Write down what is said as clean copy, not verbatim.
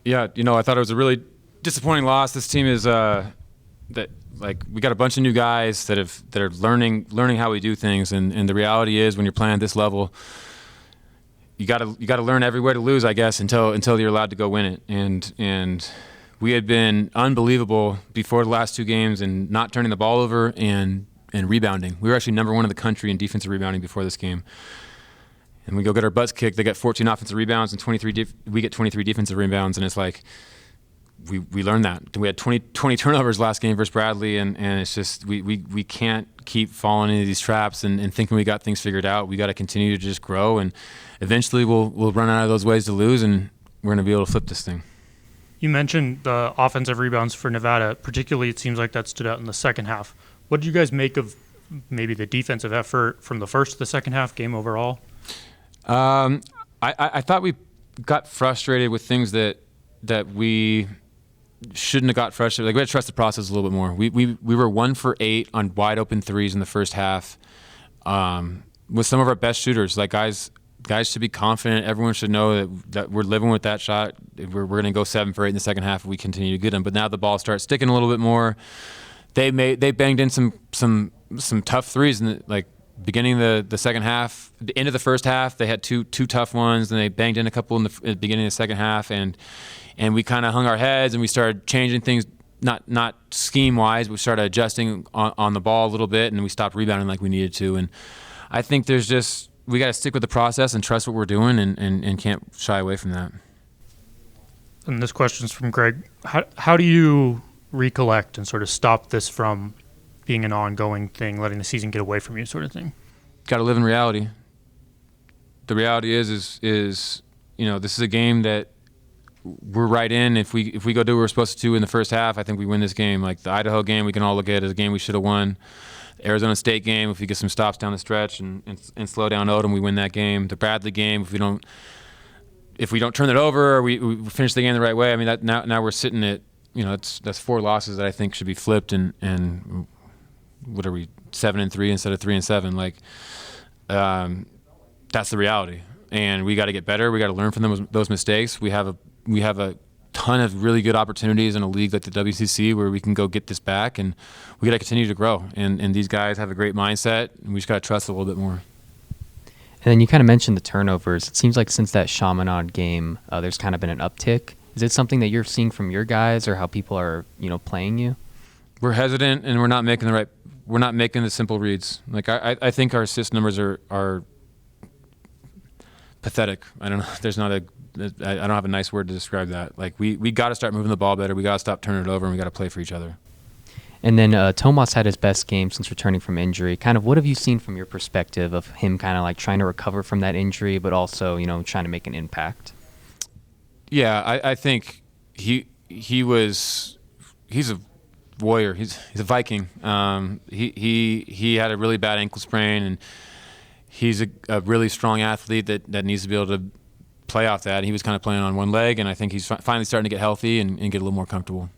Yeah, I thought it was a really disappointing loss. This team is we got a bunch of new guys that are learning how we do things, and the reality is when you're playing at this level, you got to learn everywhere to lose, I guess, until you're allowed to go win it. And we had been unbelievable before the last two games and not turning the ball over and rebounding. We were actually number one in the country in defensive rebounding before this game. And we go get our butts kicked. They get 14 offensive rebounds and we get 23 defensive rebounds, and it's like we learned that. We had 20 turnovers last game versus Bradley, and it's just we can't keep falling into these traps and thinking we got things figured out. We got to continue to just grow, and eventually we'll run out of those ways to lose, and we're going to be able to flip this thing. You mentioned the offensive rebounds for Nevada. Particularly, it seems like that stood out in the second half. What did you guys make of maybe the defensive effort from the first to the second half, game overall? I thought we got frustrated with things that we shouldn't have got frustrated. Like, we had to trust the process a little bit more. We were 1 for 8 on wide open threes in the first half, with some of our best shooters. Like, guys should be confident. Everyone should know that we're living with that shot. We're going to go 7 for 8 in the second half if we continue to get them. But now the ball starts sticking a little bit more. They banged in some tough threes in the beginning of the second half. The end of the first half, they had two tough ones, and they banged in a couple in the beginning of the second half, and we kind of hung our heads and we started changing things, not scheme wise, but we started adjusting on the ball a little bit, and we stopped rebounding like we needed to. And I think we got to stick with the process and trust what we're doing, and can't shy away from that. And this question's from Greg. How do you recollect and sort of stop this from being an ongoing thing, letting the season get away from you, sort of thing? Got to live in reality. The reality is this is a game that we're right in. If we go do what we're supposed to in the first half, I think we win this game. Like the Idaho game, we can all look at it as a game we should have won. The Arizona State game, if we get some stops down the stretch and slow down Odom, we win that game. The Bradley game, if we don't turn it over, or we finish the game the right way. I mean, that now we're sitting at that's 4 losses that I think should be flipped, and what are we, 7-3 instead of 3-7? Like, that's the reality, and we got to get better. We got to learn from those mistakes. We have a ton of really good opportunities in a league like the WCC where we can go get this back, and we got to continue to grow. And these guys have a great mindset, and we just got to trust a little bit more. And then you kind of mentioned the turnovers. It seems like since that Chaminade game, there's kind of been an uptick. Is it something that you're seeing from your guys, or how people are playing you? We're hesitant, and we're not making the simple reads. Like, I think our assist numbers are pathetic. I don't know. I don't have a nice word to describe that. Like, we got to start moving the ball better. We got to stop turning it over, and we got to play for each other. And then Tomas had his best game since returning from injury. Kind of, what have you seen from your perspective of him kind of like trying to recover from that injury, but also trying to make an impact? Yeah, I think he's a warrior. He's a Viking. He had a really bad ankle sprain, and he's a really strong athlete that needs to be able to play off that. He was kind of playing on one leg, and I think he's finally starting to get healthy and get a little more comfortable.